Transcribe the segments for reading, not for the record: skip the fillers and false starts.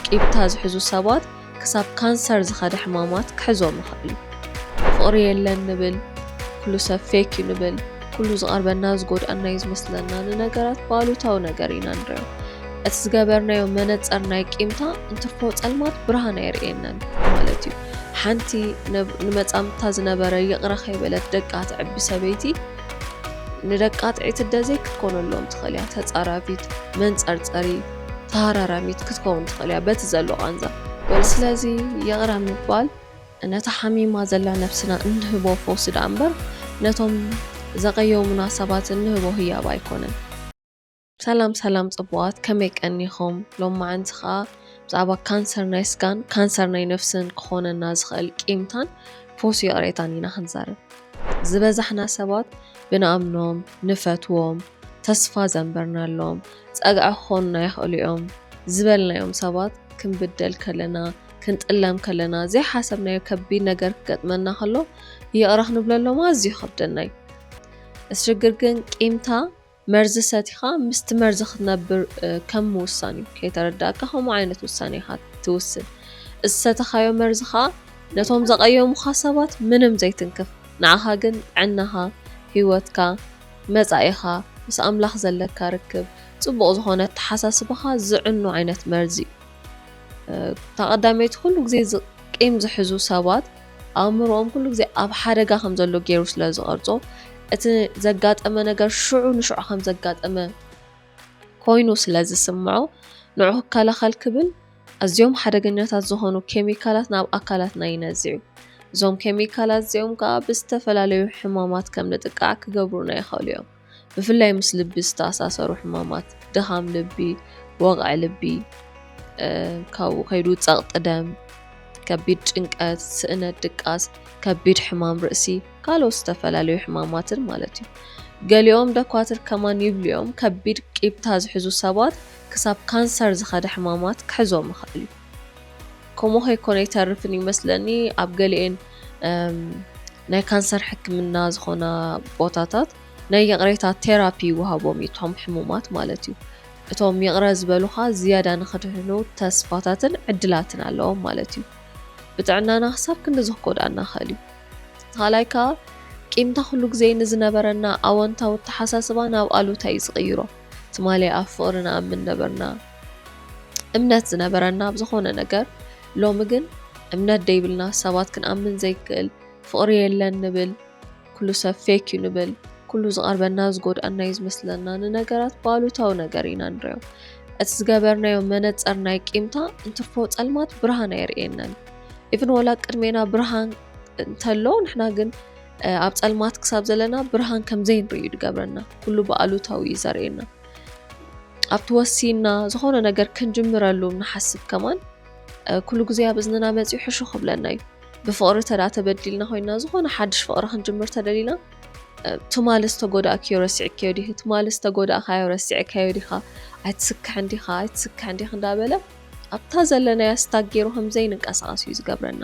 ቂብታ ዝሕዙ ሰባት ክሳብ ካንሰር ዝኸደ ሕማማት ክሕዞም ይኽእሉ። ፍቕሪ የለን ንብል፣ ኩሉ ሰብ ፌክ እዩ ንብል፣ ኩሉ ዝቐርበና ዝጎድአና እዩ ዝመስለና ንነገራት ባሉታዊ ነገር ኢና ንሪኦ። እቲ ዝገበርናዮ መነፀር ናይ ቂምታ እንትርፎ ጸልማት ብርሃን የርእየናን ማለት እዩ። ሓንቲ ንመጻምታ ዝነበረ ይቕረ ከይበለት ደቃ ትዕቢ ሰበይቲ ንደቃ ጥዒት ደዘይ ክትኮነሎም ትኽእል እያ። ተጻራፊት፣ መንጸርጸሪ፣ ተሃራራሚት ክትከውን ትኽእል እያ በቲ ዘሎ ቃንዛ። ስለዚ ይቕረ ምባል ነታ ሓሚማ ዘላ ነፍስና እንህቦ ፈውሲ ዳ እምበር ነቶም ዘቐየሙና ሰባት እንህቦ ህያብ ኣይኮነን። ሰላም ሰላም ጽቡቓት ከመይ ቀኒኹም? ሎማዓንቲ ኸዓ ብዛዕባ ካንሰር ናይ ስጋን ካንሰር ናይ ነፍስን ክኾነና ዝኽእል ቂምታን ፈውሲ ይቕሬታን ኢና ክንዛረብ። ዝበዛሕና ሰባት ብንኣምኖም ንፈትዎም ተስፋ ዘንበርናሎም ጸግዐ ክኾኑና ይኽእሉ እዮም ዝበልናዮም ሰባት ክንብደል ከለና ክንጥለም ከለና ዘይሓሰብናዮ ከቢድ ነገር ክገጥመና ከሎ ይቕረ ክንብለሎም ኣዝዩ ይኸብደና እዩ። እሽግር ግን ቂምታ መርዚ ሰቲኻ ምስቲ መርዚ ክትነብር ከም ምውሳን እዩ። ከይተረዳእካ ከምኡ ዓይነት ውሳነ ኢኻ ትውስን። እሰተኻዮ መርዚ ኸዓ ነቶም ዘቐየሙኻ ሰባት ምንም ዘይትንክፍ፣ ንዓኻ ግን ጥዕናኻ፣ ህይወትካ፣ መጻኢኻ ምስ ኣምላኽ ዘለካ ርክብ ጽቡቕ ዝኾነ ተሓሳስበኻ ዝዕኑ ዓይነት መርዚ እዩ። ተቐዳመይቲ ኩሉ ግዜ ቂም ዝሕዙ ሰባት ኣእምሮኦም ኩሉ ግዜ ኣብ ሓደጋ ከም ዘሎ ገይሩ ስለ ዝቐርጾ እቲ ዘጋጠመ ነገር ሽዑ ንሽዑ ከም ዘጋጠመ ኮይኑ ስለ ዝስምዖ ንዑ ክከላኸል ክብል ኣዝዮም ሓደገኛታት ዝኾኑ ኬሚካላት ናብ ኣካላትና ይነዝዑ። እዞም ኬሚካላት እዚኦም ከዓ ብዝተፈላለዩ ሕማማት ከም ንጥቃዕ ክገብሩና ይኽእሉ እዮም። ብፍላይ ምስ ልቢ ዝተኣሳሰሩ ሕማማት ድኻም ልቢ፣ ወቕዒ ልቢ፣ ካብኡ ከይዱ ጸቕጢ ደም፣ ከቢድ ጭንቀት፣ ስእነት ድቃስ፣ ከቢድ ሕማም ርእሲ፣ ካልኦት ዝተፈላለዩ ሕማማትን ማለት እዩ። ገሊኦም ደኳትር ከማን ይብልዮም ከቢድ ቂብታ ዝሕዙ ሰባት ክሳብ ካንሰር ዝኸደ ሕማማት ክሕዞም ይኽእል እዩ። ከምኡ ከይኮነ ይተርፍን ይመስለኒ ኣብ ገሊአን ናይ ካንሰር ሕክምና ዝኾና ቦታታት ናይ ይቕሬታት ቴራፒ ይወሃቦም እዩ እቶም ሕሙማት ማለት እዩ። እቶም ይቕረ ዝበሉኻ ዝያዳ ንኽድሕኑ ተስፋታትን ዕድላትን ኣለዎም ማለት እዩ። ብጥዕናና ክሳብ ክንዲ ዝጎድኣና ይኽእል እዩ። ካልኣይ ከዓ ቂምታ ኩሉ ግዜ ንዝነበረና ኣወንታዊ ተሓሳስባ ናብ ኣሉታዊ ዝቕይሮ ትማሊ ኣብ ፍቕሪ ንኣምን ነበርና እምነት ዝነበረና ብዝኾነ ነገር ሎሚ ግን እምነት ደይብልና ሰባት ክንኣምን ዘይክእል ፍቕሪ የለን ንብል፣ ኩሉ ሰብ ፌክ እዩ ንብል፣ ኩሉ ዝቐርበና ዝጎድአና እዩ ዝመስለና ንነገራት ባሉታዊ ነገር ኢና ንሪኦ። እቲ ዝገበርናዮ መነፀር ናይ ቂምታ እንትርፎ ጸልማት ብርሃን የርእየናን። ኢቭን ወላ ቅድሜና ብርሃን እንተሎ ንሕና ግን ኣብ ጸልማት ክሳብ ዘለና ብርሃን ከም ዘይንርኢ ይገብረና። ኩሉ ብኣሉታዊ እዩ ዘርእየና። ኣብቲ ወሲና ዝኾነ ነገር ክንጅምረሉ ንሓስብ ከማን ኩሉ ግዜ ኣብ እዝንና መፂኡ ሕሹ ክብለና እዩ። ብፍቕሪ ተዳ ተበዲልና ኮይና ዝኾነ ሓድሽ ፍቕሪ ክንጅምር ተደሊና ትማሊ ዝተጎዳእክዮ ረሲዕክዮ ዲኺ፣ ትማሊ ዝተጎዳእካዮ ረሲዕካዮ ዲኻ፣ ኣይትስክሕን ዲኻ፣ ኣይትስክሕን ዲኽ እንዳበለ ኣብታ ዘለናያ ስታክ ገይሩ ከምዘይንንቀሳቐስ እዩ ዝገብረና።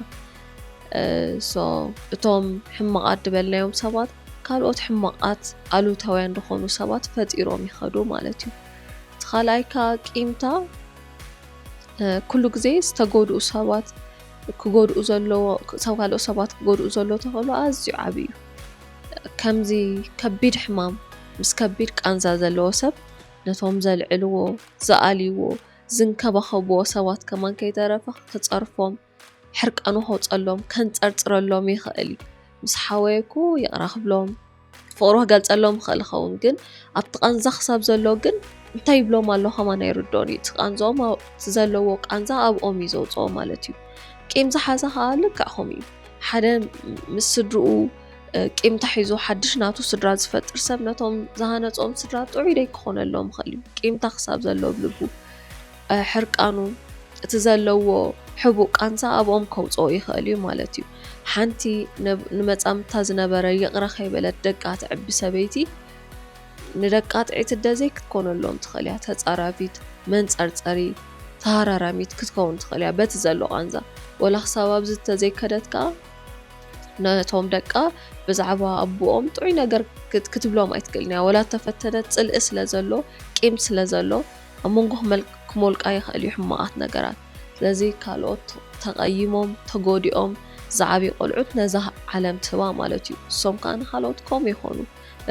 እቶም ሕማቓት ድበልናዮም ሰባት ካልኦት ሕማቓት ኣሉታውያን ዝኾኑ ሰባት ፈጢሮም ይኸዱ ማለት እዩ። እቲ ካልኣይ ከዓ ቂምታ ኩሉ ግዜ ዝተጎድኡ ሰባት ክጎድኡ ዘለዎ ሰብ ካልኦት ሰባት ክጎድኡ ዘሎ ተኽእሎ ኣዝዩ ዓብዪ እዩ። ከምዚ ከቢድ ሕማም ምስ ከቢድ ቃንዛ ዘለዎ ሰብ ነቶም ዘልዕልዎ፣ ዝኣልይዎ፣ ዝንከባኸብዎ ሰባት ከማን ከይተረፈ ክጸርፎም፣ ሕርቀኑ ከውፀሎም፣ ከንጸርጽረሎም ይኽእል እዩ። ምስ ሓወየኩ ይቕረ ክብሎም፣ ፍቕሩ ክገልጸሎም ክኽእል ይኸውን። ግን ኣብቲ ቃንዛ ክሳብ ዘሎ ግን እንታይ ይብሎም ኣሎ ከማን ኣይርድኦን እዩ። እቲ ቃንዝኦም እቲ ዘለዎ ቃንዛ ኣብኦም እዩ ዘውፅኦ ማለት እዩ። ቂም ዝሓዘ ከዓ ልክዕ ከምኡ እዩ። ሓደ ምስ ስድርኡ ቂምታ ሒዙ ሓድሽ ናቱ ስድራ ዝፈጥር ሰብ ነቶም ዝሃነጾም ስድራ ጥዑይ ደይ ክኾነሎም ይኽእል እዩ። ቂምታ ክሳብ ዘሎ ብልቡ ሕርቃኑ እቲ ዘለዎ ሕቡእ ቃንዛ ኣብኦም ከውፅኦ ይኽእል እዩ ማለት እዩ። ሓንቲ ንመጻምታ ዝነበረ ይቕረ ከይበለት ደቃ ትዕቢ ሰበይቲ ንደቃ ጥዒት ደዘይ ክትኮነሎም ትኽእል እያ። ተጻራፊት፣ መንጸርጸሪ፣ ተሃራራሚት ክትከውን ትኽእል እያ በቲ ዘሎ ቃንዛ። ወላ ክሳብ ኣብዚ ተዘይከደት ከዓ ነቶም ደቃ ብዛዕባ ኣቦኦም ጥዑይ ነገር ክትብሎም ኣይትክእልን እያ። ወላ ተፈተነት ጽልኢ ስለ ዘሎ ቂም ስለ ዘሎ ኣብ መንጎ ክሞልቃ ይኽእል እዩ ሕማቓት ነገራት። ስለዚ ካልኦት ተቐይሞም ተጎዲኦም ዝዓብዩ ቆልዑት ነዛ ዓለም ትባ ማለት እዩ እሶም ከዓ ንካልኦት ከምኡ ይኾኑ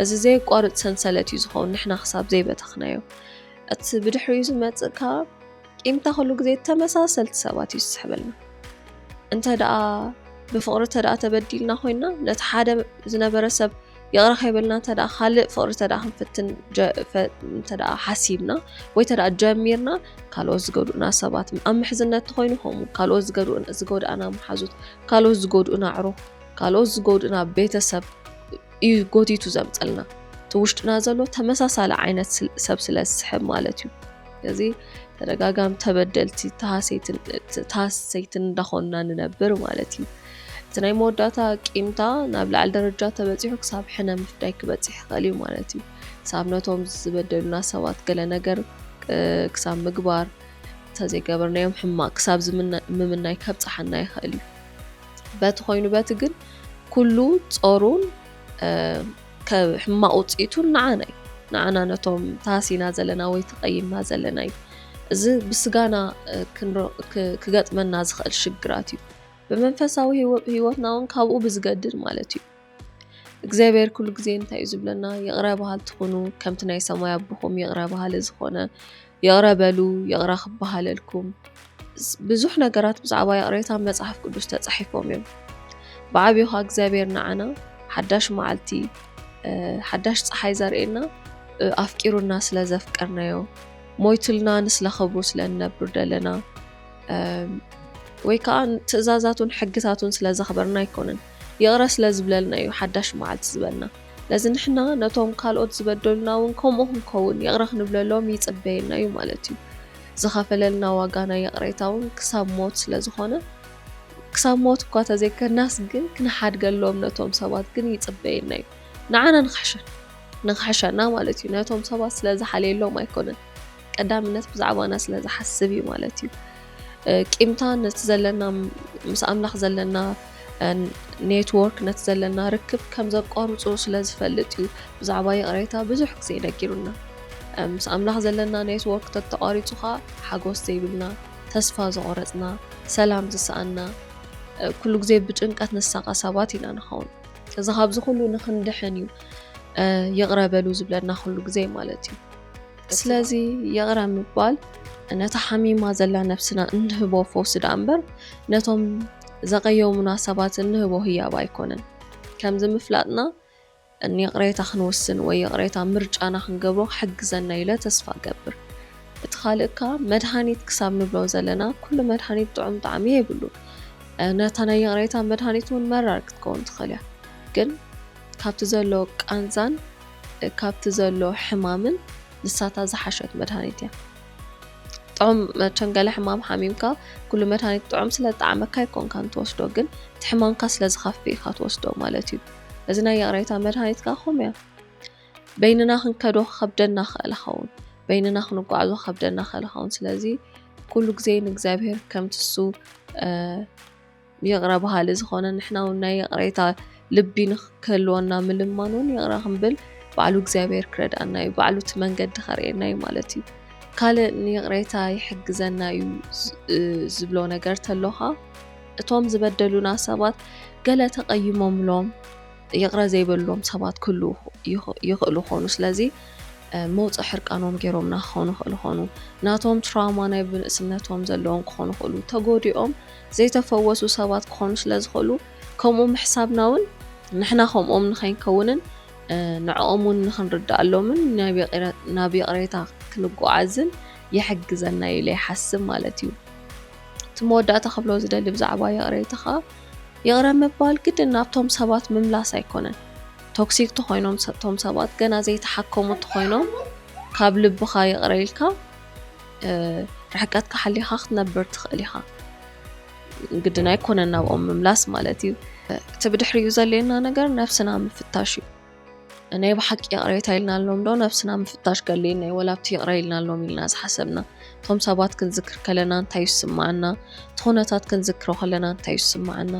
እዚ ዘይቋርፅ ሰንሰለት እዩ ዝኸውን ንሕና ክሳብ ዘይበተኽናዮ እቲ ብድሕሪኡ ዝመፅእ ከዓ ቂምታ ኩሉ ግዜ ተመሳሰልቲ ሰባት እዩ ዝስሕበልና እንተ ደኣ ብፍቕሪ እንተ ደኣ ተበዲልና ኮይና ነቲ ሓደ ዝነበረ ሰብ يقرأ خيبلنا تدا خالق فقر تدا خنفتن تدا حسيبنا وي تدا جميرنا قالوا زغدونا سبات ام حزنت تخوينهم قالوا زغد انا محزوت قالوا زغدونا عرو قالوا زغدونا بيتسب يغوتي تزمطلنا توشتنا زلو تمساسال عينت سب سلسحب مالتي ስለዚህ ተደጋጋም ተበደልቲ ታሰይትን እንዳኾንና ንነብር ማለት እዩ تناي موداتا قيمتا نابلع الدرجة تبصيحو كساب حنا مفداي كبصيح خالي مالتي سابنتهم زبدلنا سوات قال نجر كساب مغبار تازي قبرنايوم حما كساب ممناي كبصحنا يخالي بات خوينو بات ግን ኩሉ ጾሩን ከሕማ ውጽኢቱን ንዓና ነቶም ታሲና ዘለና ወይ ተቀይምና ዘለና እዚ ብስጋና ክገጥመና ዝኽእል ሽግራት እዩ በመንፈሳዊ ህይወትና ውን ካብኡ ብዝገድድ ማለት እዩ እግዚአብሔር ኩሉ ግዜ እንታይ ዝብለና ይቅረባሃል ትኹኑ ከምቲ ናይ ሰማይ አብኹም ይቅረባሃል ዝኾነ ይቅረበሉ ይቅራ ክበሃለልኩም ብዙሕ ነገራት ብዛዕባ ይቅሬታ መጽሐፍ ቅዱስ ተጻሒፎም እዮም بعبيها እግዚአብሔር ንዓና ሓዳሽ መዓልቲ ሓዳሽ ፀሓይ ዘርእየና ኣፍቂሩና ስለ ዘፍቀርናዮ ሞይትልና ንስለኸብሩ ስለነብር ደለና ወይ ከዓ ትእዛዛቱን ሕግታቱን ስለ ዘኽበርና ይኮነን ይቕረ ስለ ዝብለልና እዩ ሓዳሽ መዓልቲ ዝበልና ለዚ ንሕና ነቶም ካልኦት ዝበደሉና ውን ከምኡ ክንከውን ይቕረ ክንብለሎም ይፅበየና እዩ ማለት እዩ ዝኸፈለልና ዋጋና ይቕሬታ ውን ክሳብ ሞት ስለ ዝኾነ ክሳብ ሞት እኳ ተዘይከናስ ግን ክንሓድገሎም ነቶም ሰባት ግን ይፅበየና እዩ ንዓና ንኽሕሸና ማለት እዩ ነቶም ሰባት ስለ ዝሓልየሎም ኣይኮነን ቀዳምነት ብዛዕባና ስለ ዝሓስብ እዩ ማለት እዩ ቂምታ ነቲ ዘለና ምስ ኣምላኽ ዘለና ኔትወርክ ነቲ ዘለና ርክብ ከም ዘቋርፁ ስለ ዝፈልጥ እዩ ብዛዕባ ይቕሬታ ብዙሕ ግዜ ነጊሩና ምስ ኣምላኽ ዘለና ኔትወርክ ተቋሪፁ ከዓ ሓጎስ ዘይብልና ተስፋ ዝቆረፅና ሰላም ዝሰኣና ኩሉ ግዜ ብጭንቀት ንሳቐ ሰባት ኢና ንኸውን እዚ ካብዚ ኩሉ ንክንድሕን እዩ ይቕረበሉ ዝብለና ኩሉ ግዜ ማለት እዩ ስለዚ ይቕረ ምባል ነታ ሓሚማ ዘላ ነፍስና እንህቦ ፈውሲ ዳ እምበር ነቶም ዘቀየሙና ሰባት እንህቦ ህያብ ኣይኮነን ከምዚ ምፍላጥና ንይቕሬታ ክንወስን ወይ ይቕሬታ ምርጫና ክንገብሮ ሕግዘና ኢለ ተስፋ ገብር እቲ ካልእ ከዓ መድሃኒት ክሳብ ንብሎ ዘለና ኩሉ መድሃኒት ጥዑም ጣዕሚ የብሉ ነታ ናይ ይቕሬታ መድሃኒት ውን መራር ክትከውን ትኽእል እያ ግን ካብቲ ዘሎ ቃንዛን ካብቲ ዘሎ ሕማምን ንሳታ ዝሓሸት መድሃኒት እያ ጥዑም ቸንገለ ሕማም ሓሚምካ ኩሉ መድሃኒት ጥዑም ስለ ጣዕመካ ይኮንካ እንትወስዶ ግን እቲ ሕማምካ ስለ ዝኸፍእ ኢኻ ትወስዶ ማለት እዩ እዚ ናይ ይቕሬታ መድሃኒት ከዓ ከምኡ እያ በይንና ክንከዶ ከብደና ክእል ኸውን በይንና ክንጓዓዞ ከብደና ክእል ኸውን ስለዚ ኩሉ ግዜ ንእግዚአብሔር ከምቲ እሱ ይቕረ በሃሊ ዝኾነ ንሕና ውን ናይ ይቕሬታ ልቢ ንክህልወና ምልማን ውን ይቕረ ክንብል ባዕሉ እግዚአብሔር ክረዳእና እዩ ባዕሉ እቲ መንገዲ ከርእየና እዩ ማለት እዩ ካልእ ንይቕሬታ ይሕግዘና እዩ ዝብሎ ነገር ተሎኻ እቶም ዝበደሉና ሰባት ገለ ተቐይሞምሎም ይቕረ ዘይበሎም ሰባት ኩሉ ይኽእሉ ኾኑ ስለዚ መውፅእ ሕርቃኖም ገይሮምና ክኾኑ ይኽእሉ ኾኑ ናቶም ትራውማ ናይ ብንእስነቶም ዘለዎም ክኾኑ ይኽእሉ ተጎዲኦም ዘይተፈወሱ ሰባት ክኾኑ ስለ ዝኽእሉ ከምኡ ምሕሳብና ውን ንሕና ከምኦም ንኸይንከውንን ንዕኦም ውን ንኽንርዳእሎምን ናብ ይቕሬታ ክንጓዓዝን ይሕግዘና ኢለ ይሓስብ ማለት እዩ እቲ መወዳእታ ክብሎ ዝደሊ ብዛዕባ ይቕሬታ ከዓ ይቕረ ምባል ግድን ናብቶም ሰባት ምምላስ ኣይኮነን ቶክሲክ ተኾይኖም ቶም ሰባት ገና ዘይተሓከሙ ተኾይኖም ካብ ልብኻ ይቕረ ኢልካ ርሕቀትካ ሓሊኻ ክትነብር ትኽእል ኢኻ ግድን ኣይኮነን ናብኦም ምምላስ ማለት እዩ እቲ ብድሕሪኡ ዘልየና ነገር ነፍስና ምፍታሽ እዩ ናይ ብሓቂ ይቕሬታ ኢልና ኣሎም ዶ ነፍስና ምፍታሽ ገለየና ወላብቲ ይቕረ ኢልና ኣሎም ኢልና ዝሓሰብና ቶም ሰባት ክንዝክር ከለና እንታይ ይስማዓና ትኹነታት ክንዝክሮ ከለና እንታይ ይስማዓና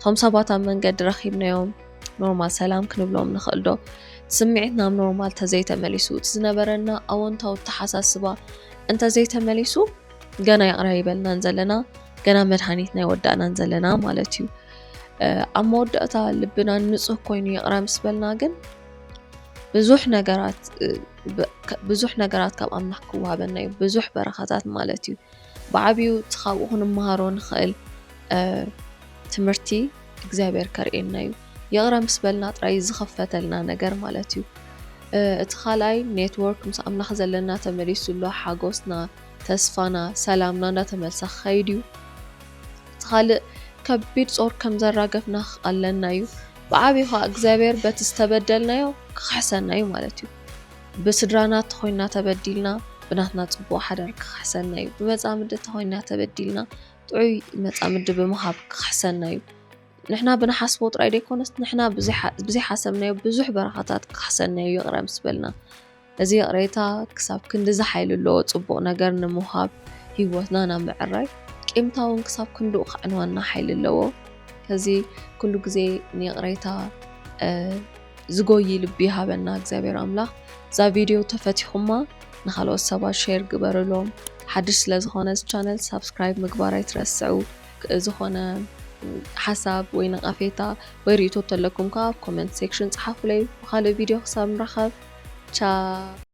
ቶም ሰባት ኣብ መንገዲ ረኺብናዮም ኖርማል ሰላም ክንብሎም ንኽእል ዶ ስምዒትና ኖርማል ተዘይተመሊሱ እቲ ዝነበረና ኣወንታዊ ተሓሳስባ እንተዘይተመሊሱ ገና ይቕረይበልና ዘለና ገና መድሃኒትና ይወዳእና ዘለና ማለት እዩ ኣብ መወዳእታ ልብና ንጹህ ኮይኑ ይቕረ ምስ በልና ግን ብዙሕ ነገራት ካብ ኣምላኽ ክወሃበና እዩ ብዙሕ በረኻታት ማለት እዩ ብዓብዩ ትኻብኡ ክንመሃሮ ንኽእል ትምህርቲ እግዚኣብሔር ከርኤና እዩ ይቕረ ምስ በልና ጥራይ ዝኸፈተልና ነገር ማለት እዩ እቲ ካልኣይ ኔትወርክ ምስ ኣምላኽ ዘለና ተመሊሱሎ ሓጎስና ተስፋና ሰላምና እንዳተመልሰ ክኸይድ እዩ እቲ ካልእ ከቢድ ጾር ከም ዘራገፍና ኣለና እዩ ብዓብዩ ከዓ እግዚኣብሔር በቲ ዝተበደልናዮ ክሕሰና እዩ ማለት እዩ ብስድራና ተኾይና ተበዲልና ብናትና ጽቡቕ ሓደር ክሕሰና እዩ ብመጻምዲ ተኾይና ተበዲልና ጥዑይ መጻምዲ ብምሃብ ክሕሰና እዩ ንሕና ብንሓስቦ ጥራይ ደይኮነስ ንሕና ብዘይሓሰብናዮ ብዙሕ በረኻታት ክሕሰና እዩ ይቕረ ምስ በልና እዚ ይቕሬታ ክሳብ ክንዲ ዝሓይሉ ኣለዎ ጽቡቕ ነገር ንምውሃብ ህይወትና ናብ ምዕራይ ቂምታ እውን ክሳብ ክንድኡ ክዕንወና ሓይሊ ኣለዎ ከዚ ኩሉ ግዜ ንይቕሬታ ዝጎይ ልቢ ይሃበና እግዚኣብሔር ኣምላኽ እዛ ቪድዮ ተፈቲኹማ ንኻልኦት ሰባት ሼር ግበርሎም ሓድሽ ስለ ዝኾነ እዚ ቻነል ሳብስክራይብ ምግባር ኣይትረስዑ ዝኾነ ሓሳብ ወይ ነቐፌታ ወይ ርእቶ ተለኩም ከዓ ኮመንት ሴክሽን ጸሓፉለይ ብኻልእ ቪድዮ ክሳብ ንራኸብ ቻው